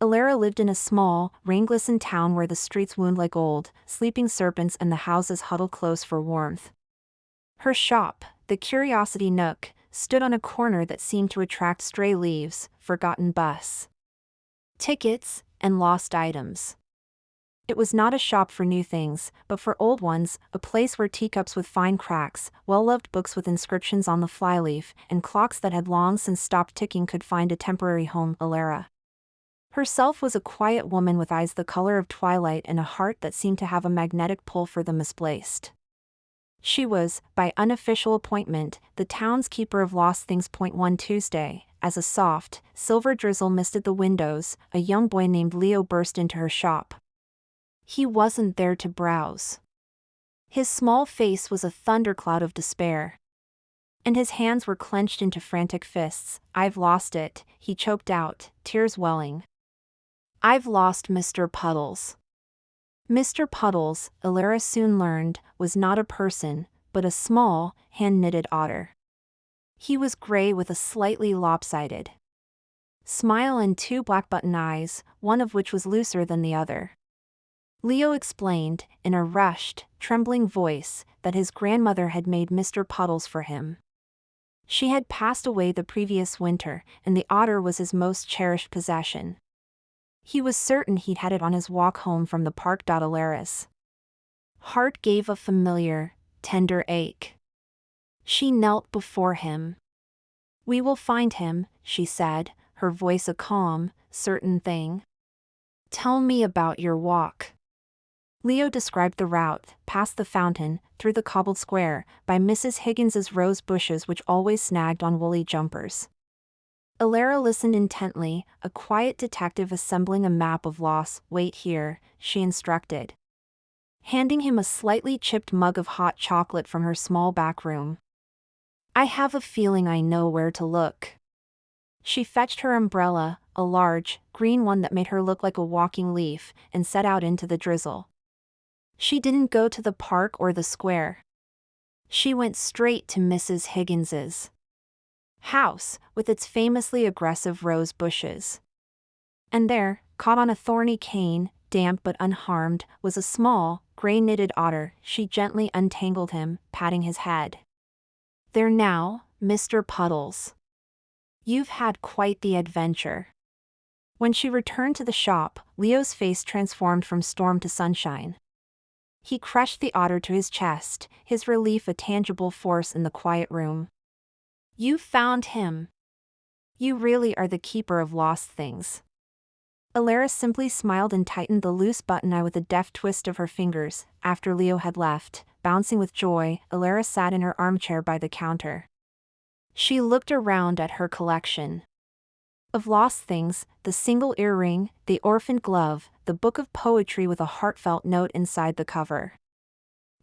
Elara lived in a small, rain-glistened town where the streets wound like old, sleeping serpents and the houses huddled close for warmth. Her shop, the Curiosity Nook, stood on a corner that seemed to attract stray leaves, forgotten bus tickets, and lost items. It was not a shop for new things, but for old ones, a place where teacups with fine cracks, well-loved books with inscriptions on the flyleaf, and clocks that had long since stopped ticking could find a temporary home. Elara herself was a quiet woman with eyes the color of twilight and a heart that seemed to have a magnetic pull for the misplaced. She was, by unofficial appointment, the town's keeper of lost things. One Tuesday, as a soft, silver drizzle misted the windows, a young boy named Leo burst into her shop. He wasn't there to browse. His small face was a thundercloud of despair, and his hands were clenched into frantic fists. "I've lost it," he choked out, tears welling. "I've lost Mr. Puddles." Mr. Puddles, Elara soon learned, was not a person, but a small, hand-knitted otter. He was gray with a slightly lopsided smile and two black button eyes, one of which was looser than the other. Leo explained, in a rushed, trembling voice, that his grandmother had made Mr. Puddles for him. She had passed away the previous winter, and the otter was his most cherished possession. He was certain he'd had it on his walk home from the park. Elara's heart gave a familiar, tender ache. She knelt before him. "We will find him," she said, her voice a calm, certain thing. "Tell me about your walk." Leo described the route, past the fountain, through the cobbled square, by Mrs. Higgins's rose bushes which always snagged on woolly jumpers. Elara listened intently, a quiet detective assembling a map of loss. "Wait here," she instructed, handing him a slightly chipped mug of hot chocolate from her small back room. "I have a feeling I know where to look." She fetched her umbrella, a large, green one that made her look like a walking leaf, and set out into the drizzle. She didn't go to the park or the square. She went straight to Mrs. Higgins's house, with its famously aggressive rose bushes. And there, caught on a thorny cane, damp but unharmed, was a small, gray-knitted otter. She gently untangled him, patting his head. "There now, Mr. Puddles. You've had quite the adventure." When she returned to the shop, Leo's face transformed from storm to sunshine. He crushed the otter to his chest, his relief a tangible force in the quiet room. "You found him. You really are the keeper of lost things." Elara simply smiled and tightened the loose button with a deft twist of her fingers. After Leo had left, bouncing with joy, Elara sat in her armchair by the counter. She looked around at her collection of lost things, the single earring, the orphaned glove, the book of poetry with a heartfelt note inside the cover.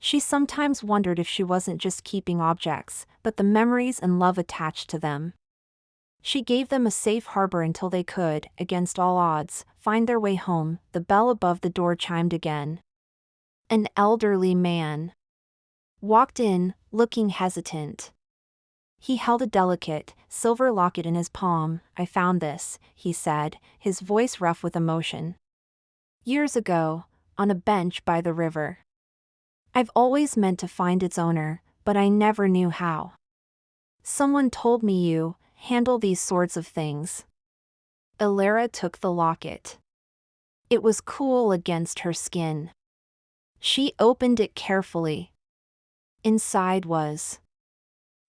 She sometimes wondered if she wasn't just keeping objects, but the memories and love attached to them. She gave them a safe harbor until they could, against all odds, find their way home. The bell above the door chimed again. An elderly man walked in, looking hesitant. He held a delicate, silver locket in his palm. "I found this," he said, his voice rough with emotion, "years ago, on a bench by the river. I've always meant to find its owner, but I never knew how. Someone told me you handle these sorts of things." Elara took the locket. It was cool against her skin. She opened it carefully. Inside was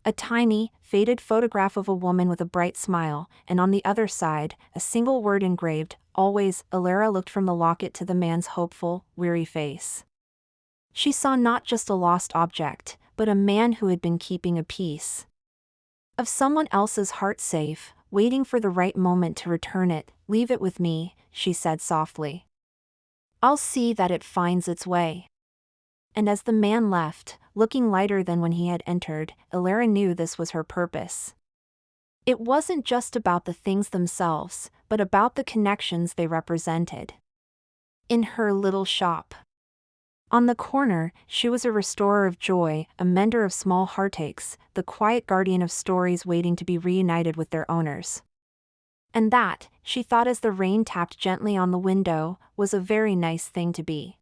a tiny, faded photograph of a woman with a bright smile, and on the other side, a single word engraved, "Always." Elara looked from the locket to the man's hopeful, weary face. She saw not just a lost object, but a man who had been keeping a piece of someone else's heart safe, waiting for the right moment to return it. "Leave it with me," she said softly. "I'll see that it finds its way." And as the man left, looking lighter than when he had entered, Elara knew this was her purpose. It wasn't just about the things themselves, but about the connections they represented. In her little shop on the corner, she was a restorer of joy, a mender of small heartaches, the quiet guardian of stories waiting to be reunited with their owners. And that, she thought as the rain tapped gently on the window, was a very nice thing to be.